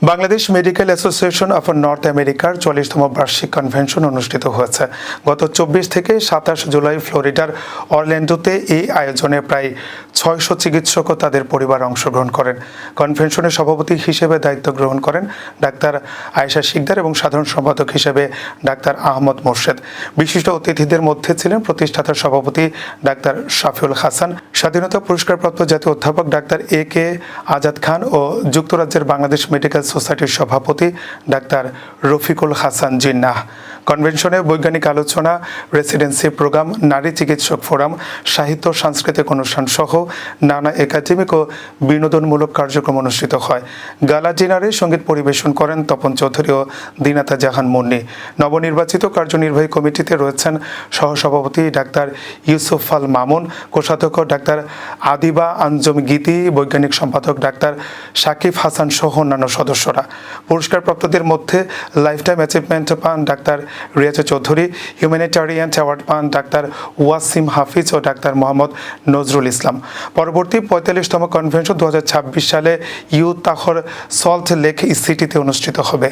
Bangladesh medical association of north আমেরিকার ৪০তম বার্ষিক convention অনুষ্ঠিত হয়েছে। গত ২৪ থেকে ২৭ জুলাই ফ্লোরিডার অরল্যান্ডোতে এই আয়োজনে প্রায় ৬০০ চিকিৎসক ও তাদের পরিবার অংশগ্রহণ করেন। কনভেনশনের সভাপতি হিসেবে দায়িত্ব গ্রহণ করেন ডাক্তার আয়েশা শিকদার এবং সাধারণ সম্পাদক হিসেবে ডাক্তার আহমদ মোর্শেদ। বিশিষ্ট অতিথিদের মধ্যে ছিলেন প্রতিষ্ঠাতার সভাপতি ডাক্তার শাফিউল হাসান, স্বাধীনতা পুরস্কারপ্রাপ্ত জাতীয় অধ্যাপক ডাক্তার AK আজাদ খান ও যুক্তরাজ্যের বাংলাদেশ মেডিকেল সোসাইটির সভাপতি ডাক্তার রফিকুল হাসান জিন্নাহ। কনভেনশনে বৈজ্ঞানিক আলোচনা, রেসিডেন্সি প্রোগ্রাম, নারী চিকিৎসক ফোরাম, সাহিত্য সাংস্কৃতিক অনুষ্ঠান সহ নানা একাডেমিক ও বিনোদনমূলক কার্যক্রম অনুষ্ঠিত হয়। গালা ডিনারে সঙ্গীত পরিবেশন করেন তপন চৌধুরী ও দিনাতা জাহান মুন্নি। নবনির্বাচিত কার্যনির্বাহী কমিটিতে রয়েছেন সহসভাপতি ডাক্তার ইউসুফ আল মামুন, কোষাধ্যক্ষ ডাক্তার আদিবা আঞ্জুম গীতি, বৈজ্ঞানিক সম্পাদক ডাক্তার শাকিব হাসান সহ অন্যান্য সদস্যরা। পুরস্কারপ্রাপ্তদের মধ্যে লাইফটাইম অ্যাচিভমেন্ট পান ডাক্তার রিয়াজা চৌধুরী, হিউম্যানিটারিয়ান অ্যাওয়ার্ড পান ডাক্তার ওয়াসিম হাফিজ ও ডাক্তার মোহাম্মদ নজরুল ইসলাম। পরবর্তী ৪৫তম কনভেনশন ২০২৬ সালে ইউতাহর সল্ট লেক সিটিতে অনুষ্ঠিত হবে।